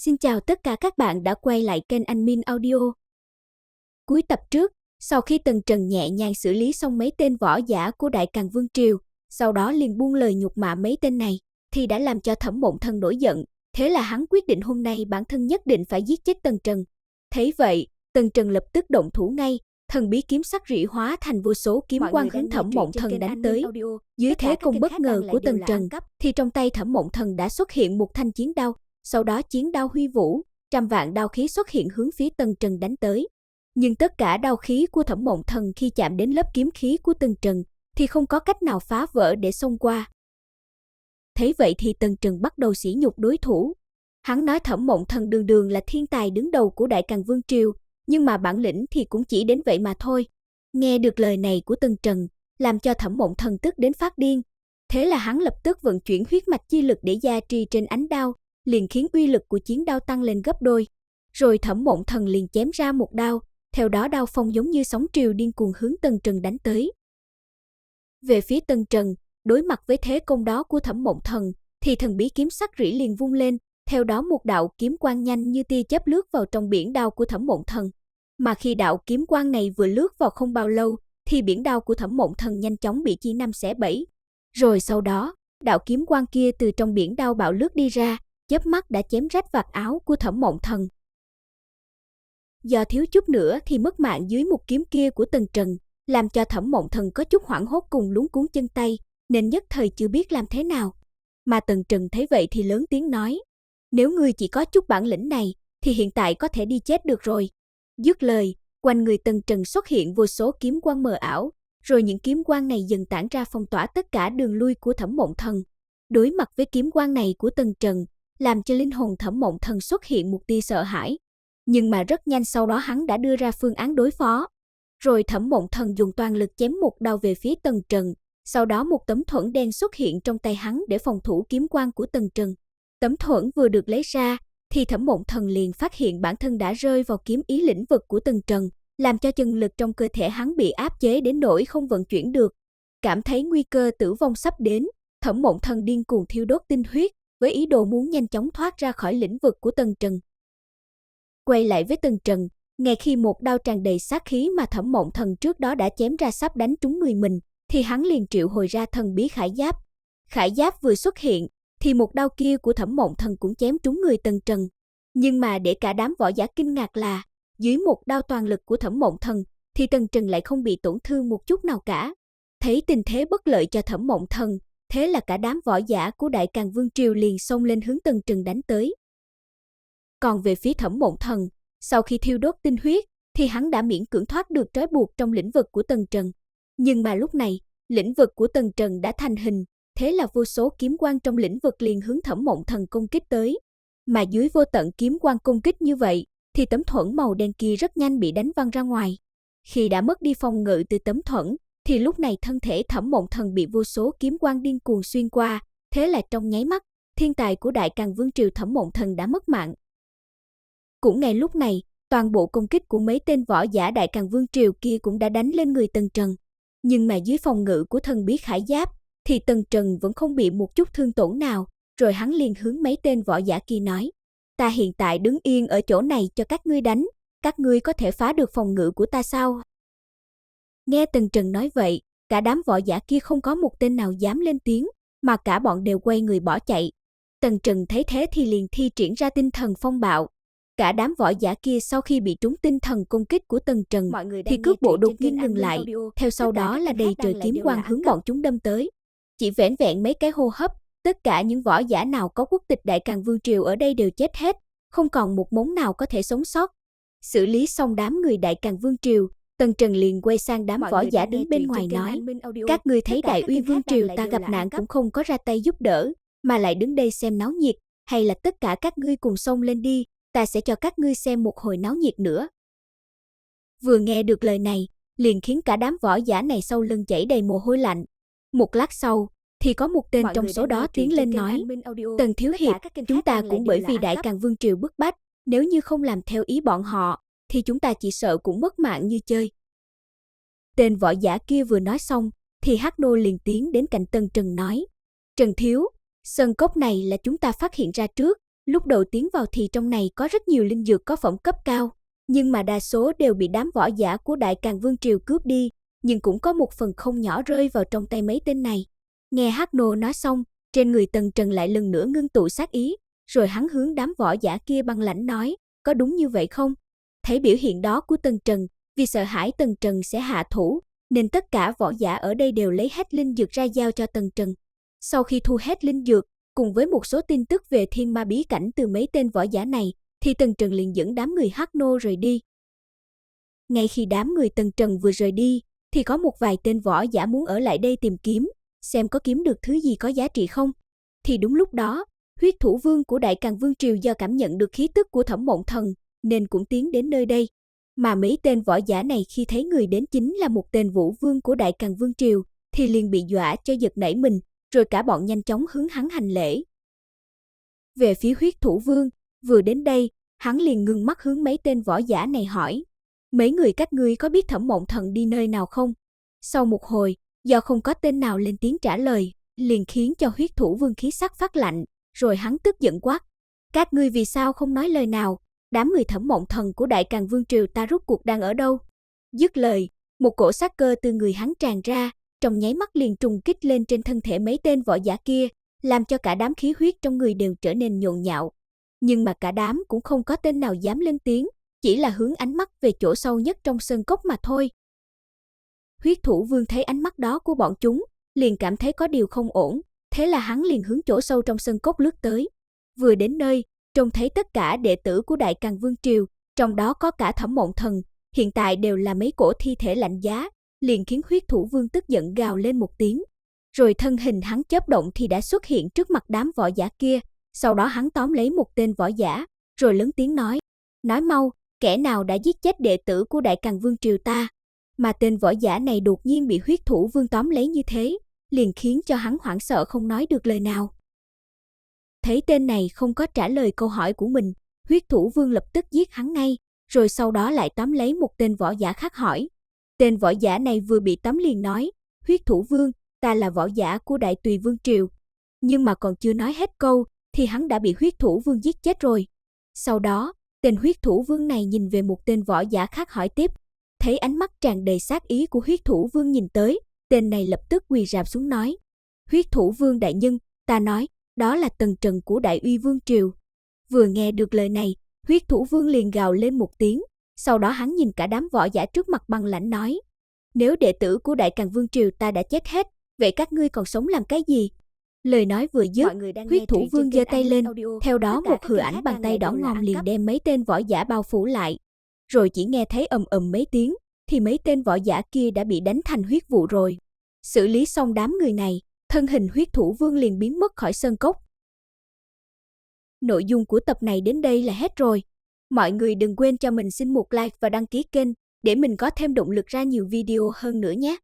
Xin chào tất cả các bạn đã quay lại kênh Anh Min Audio. Cuối tập trước, sau khi Tần Trần nhẹ nhàng xử lý xong mấy tên võ giả của Đại Càn Vương Triều, sau đó liền buông lời nhục mạ mấy tên này, thì đã làm cho Thẩm Mộng Thần nổi giận. Thế là hắn quyết định hôm nay bản thân nhất định phải giết chết Tần Trần. Thấy vậy, Tần Trần lập tức động thủ ngay, thần bí kiếm sắc rỉ hóa thành vô số kiếm quang hướng Thẩm Mộng Thần đánh tới. Dưới thế công bất ngờ của Tần Trần, thì trong tay Thẩm Mộng Thần đã xuất hiện một thanh chiến đao. Sau đó chiến đao huy vũ, trăm vạn đao khí xuất hiện hướng phía Tần Trần đánh tới. Nhưng tất cả đao khí của Thẩm Mộng Thần khi chạm đến lớp kiếm khí của Tần Trần thì không có cách nào phá vỡ để xông qua. Thấy vậy thì Tần Trần bắt đầu sỉ nhục đối thủ. Hắn nói Thẩm Mộng Thần đường đường là thiên tài đứng đầu của Đại Càn Vương Triều, nhưng mà bản lĩnh thì cũng chỉ đến vậy mà thôi. Nghe được lời này của Tần Trần, làm cho Thẩm Mộng Thần tức đến phát điên. Thế là hắn lập tức vận chuyển huyết mạch chi lực để gia trì trên ánh đao, liền khiến uy lực của chiến đao tăng lên gấp đôi. Rồi Thẩm Mộng Thần liền chém ra một đao, theo đó đao phong giống như sóng triều điên cuồng hướng Tần Trần đánh tới. Về phía Tần Trần, đối mặt với thế công đó của Thẩm Mộng Thần, thì thần bí kiếm sắc rỉ liền vung lên, theo đó một đạo kiếm quang nhanh như tia chớp lướt vào trong biển đao của Thẩm Mộng Thần. Mà khi đạo kiếm quang này vừa lướt vào không bao lâu, thì biển đao của Thẩm Mộng Thần nhanh chóng bị chia năm xẻ bảy. Rồi sau đó, đạo kiếm quang kia từ trong biển đao bạo lướt đi ra, chớp mắt đã chém rách vạt áo của Thẩm Mộng Thần. Do thiếu chút nữa thì mất mạng dưới một kiếm kia của Tần Trần, làm cho Thẩm Mộng Thần có chút hoảng hốt cùng luống cuống chân tay, nên nhất thời chưa biết làm thế nào. Mà Tần Trần thấy vậy thì lớn tiếng nói: "Nếu ngươi chỉ có chút bản lĩnh này, thì hiện tại có thể đi chết được rồi." Dứt lời, quanh người Tần Trần xuất hiện vô số kiếm quang mờ ảo, rồi những kiếm quang này dần tản ra phong tỏa tất cả đường lui của Thẩm Mộng Thần. Đối mặt với kiếm quang này của Tần Trần, làm cho linh hồn Thẩm Mộng Thần xuất hiện một tia sợ hãi. Nhưng mà rất nhanh sau đó hắn đã đưa ra phương án đối phó. Rồi Thẩm Mộng Thần dùng toàn lực chém một đao về phía Tần Trần, sau đó một tấm thuẫn đen xuất hiện trong tay hắn để phòng thủ kiếm quang của Tần Trần. Tấm thuẫn vừa được lấy ra, thì Thẩm Mộng Thần liền phát hiện bản thân đã rơi vào kiếm ý lĩnh vực của Tần Trần, làm cho chân lực trong cơ thể hắn bị áp chế đến nỗi không vận chuyển được. Cảm thấy nguy cơ tử vong sắp đến, Thẩm Mộng Thần điên cuồng thiêu đốt tinh huyết, với ý đồ muốn nhanh chóng thoát ra khỏi lĩnh vực của Tần Trần. Quay lại với Tần Trần, ngay khi một đao tràn đầy sát khí mà Thẩm Mộng Thần trước đó đã chém ra sắp đánh trúng người mình, thì hắn liền triệu hồi ra thần bí khải giáp. Khải giáp vừa xuất hiện, thì một đao kia của Thẩm Mộng Thần cũng chém trúng người Tần Trần. Nhưng mà để cả đám võ giả kinh ngạc là, dưới một đao toàn lực của Thẩm Mộng Thần, thì Tần Trần lại không bị tổn thương một chút nào cả. Thấy tình thế bất lợi cho Thẩm Mộng Thần, thế là cả đám võ giả của Đại Càn Vương Triều liền xông lên hướng Tần Trần đánh tới. Còn về phía Thẩm Mộng Thần, sau khi thiêu đốt tinh huyết, thì hắn đã miễn cưỡng thoát được trói buộc trong lĩnh vực của Tần Trần. Nhưng mà lúc này, lĩnh vực của Tần Trần đã thành hình, thế là vô số kiếm quang trong lĩnh vực liền hướng Thẩm Mộng Thần công kích tới. Mà dưới vô tận kiếm quang công kích như vậy, thì tấm thuẫn màu đen kia rất nhanh bị đánh văng ra ngoài. Khi đã mất đi phòng ngự từ tấm thuẫn, thì lúc này thân thể Thẩm Mộng Thần bị vô số kiếm quang điên cuồng xuyên qua, thế là trong nháy mắt, thiên tài của Đại Càn Vương Triều Thẩm Mộng Thần đã mất mạng. Cũng ngay lúc này, toàn bộ công kích của mấy tên võ giả Đại Càn Vương Triều kia cũng đã đánh lên người Tần Trần. Nhưng mà dưới phòng ngự của thần bí khải giáp, thì Tần Trần vẫn không bị một chút thương tổn nào, rồi hắn liền hướng mấy tên võ giả kia nói: "Ta hiện tại đứng yên ở chỗ này cho các ngươi đánh, các ngươi có thể phá được phòng ngự của ta sao?" Nghe Tần Trần nói vậy, cả đám võ giả kia không có một tên nào dám lên tiếng, mà cả bọn đều quay người bỏ chạy. Tần Trần thấy thế thì liền thi triển ra tinh thần phong bạo. Cả đám võ giả kia sau khi bị trúng tinh thần công kích của Tần Trần thì cước bộ đột nhiên ngừng lại, theo sau đó là đầy trời kiếm quang hướng bọn chúng đâm tới. Chỉ vẻn vẹn mấy cái hô hấp, tất cả những võ giả nào có quốc tịch Đại Càn Vương Triều ở đây đều chết hết, không còn một mống nào có thể sống sót. Xử lý xong đám người Đại Càn Vương Triều, Tần Trần liền quay sang đám võ giả đứng bên ngoài nói: "Các ngươi thấy Đại Uy Vương Triều ta gặp nạn cũng không có ra tay giúp đỡ, mà lại đứng đây xem náo nhiệt, hay là tất cả các ngươi cùng xông lên đi, ta sẽ cho các ngươi xem một hồi náo nhiệt nữa." Vừa nghe được lời này, liền khiến cả đám võ giả này sau lưng chảy đầy mồ hôi lạnh. Một lát sau, thì có một tên trong số đó tiến lên nói: "Tần thiếu hiệp, chúng ta cũng bởi vì Đại Càn Vương Triều bức bách, nếu như không làm theo ý bọn họ, thì chúng ta chỉ sợ cũng mất mạng như chơi." Tên võ giả kia vừa nói xong, thì Hắc Nô liền tiến đến cạnh Tần Trần nói: "Trần thiếu, sơn cốc này là chúng ta phát hiện ra trước, Lúc đầu tiến vào thì trong này có rất nhiều linh dược có phẩm cấp cao, nhưng mà đa số đều bị đám võ giả của Đại Càn Vương Triều cướp đi, nhưng cũng có một phần không nhỏ rơi vào trong tay mấy tên này. Nghe Hắc Nô nói xong, trên người Tần Trần lại lần nữa ngưng tụ sát ý, rồi hắn hướng đám võ giả kia băng lãnh nói, có đúng như vậy không? Thấy biểu hiện đó của Tần Trần, vì sợ hãi Tần Trần sẽ hạ thủ, nên tất cả võ giả ở đây đều lấy hết linh dược ra giao cho Tần Trần. Sau khi thu hết linh dược, cùng với một số tin tức về thiên ma bí cảnh từ mấy tên võ giả này, thì Tần Trần liền dẫn đám người Hắc Nô rời đi. Ngay khi đám người Tần Trần vừa rời đi, thì có một vài tên võ giả muốn ở lại đây tìm kiếm, xem có kiếm được thứ gì có giá trị không. Thì đúng lúc đó, huyết thủ vương của Đại Càn Vương Triều do cảm nhận được khí tức của Thẩm Mộng Thần, nên cũng tiến đến nơi đây. Mà mấy tên võ giả này khi thấy người đến chính là một tên vũ vương của Đại Càn Vương Triều, thì liền bị dọa cho giật nảy mình, rồi cả bọn nhanh chóng hướng hắn hành lễ. Về phía huyết thủ vương, vừa đến đây, hắn liền ngưng mắt hướng mấy tên võ giả này hỏi, mấy người các ngươi có biết Thẩm Mộng Thần đi nơi nào không? Sau một hồi, do không có tên nào lên tiếng trả lời, liền khiến cho huyết thủ vương khí sắc phát lạnh, rồi hắn tức giận quát, các ngươi vì sao không nói lời nào? Đám người Thẩm Mộng Thần của Đại Càn Vương Triều ta rốt cuộc đang ở đâu? Dứt lời, một cổ sát cơ từ người hắn tràn ra, trong nháy mắt liền trùng kích lên trên thân thể mấy tên võ giả kia, làm cho cả đám khí huyết trong người đều trở nên nhộn nhạo. Nhưng mà cả đám cũng không có tên nào dám lên tiếng, chỉ là hướng ánh mắt về chỗ sâu nhất trong sơn cốc mà thôi. Huyết thủ vương thấy ánh mắt đó của bọn chúng, liền cảm thấy có điều không ổn, thế là hắn liền hướng chỗ sâu trong sơn cốc lướt tới. Vừa đến nơi, trông thấy tất cả đệ tử của Đại Càn Vương Triều, trong đó có cả Thẩm Mộng Thần, hiện tại đều là mấy cổ thi thể lạnh giá, liền khiến huyết thủ vương tức giận gào lên một tiếng. Rồi thân hình hắn chớp động thì đã xuất hiện trước mặt đám võ giả kia, sau đó hắn tóm lấy một tên võ giả, rồi lớn tiếng nói mau, kẻ nào đã giết chết đệ tử của Đại Càn Vương Triều ta? Mà tên võ giả này đột nhiên bị huyết thủ vương tóm lấy như thế, liền khiến cho hắn hoảng sợ không nói được lời nào. Thấy tên này không có trả lời câu hỏi của mình, huyết thủ vương lập tức giết hắn ngay, rồi sau đó lại tóm lấy một tên võ giả khác hỏi. Tên võ giả này vừa bị tóm liền nói, huyết thủ vương, ta là võ giả của Đại Tùy Vương Triều. Nhưng mà còn chưa nói hết câu, thì hắn đã bị huyết thủ vương giết chết rồi. Sau đó, tên huyết thủ vương này nhìn về một tên võ giả khác hỏi tiếp. Thấy ánh mắt tràn đầy sát ý của huyết thủ vương nhìn tới, tên này lập tức quỳ rạp xuống nói. Huyết thủ vương đại nhân, ta nói, đó là Tần Trần của Đại Uy Vương Triều. Vừa nghe được lời này, huyết thủ vương liền gào lên một tiếng, sau đó hắn nhìn cả đám võ giả trước mặt băng lãnh nói. Nếu đệ tử của Đại Càn Vương Triều ta đã chết hết, vậy các ngươi còn sống làm cái gì? Lời nói vừa dứt, huyết thủ vương giơ tay lên, theo đó một hư ảnh bàn tay đỏ ngòm liền đem mấy tên võ giả bao phủ lại. Rồi chỉ nghe thấy ầm ầm mấy tiếng, thì mấy tên võ giả kia đã bị đánh thành huyết vụ rồi. Xử lý xong đám người này, thân hình huyết thủ vương liền biến mất khỏi sơn cốc. Nội dung của tập này đến đây là hết rồi. Mọi người đừng quên cho mình xin một like và đăng ký kênh, để mình có thêm động lực ra nhiều video hơn nữa nhé.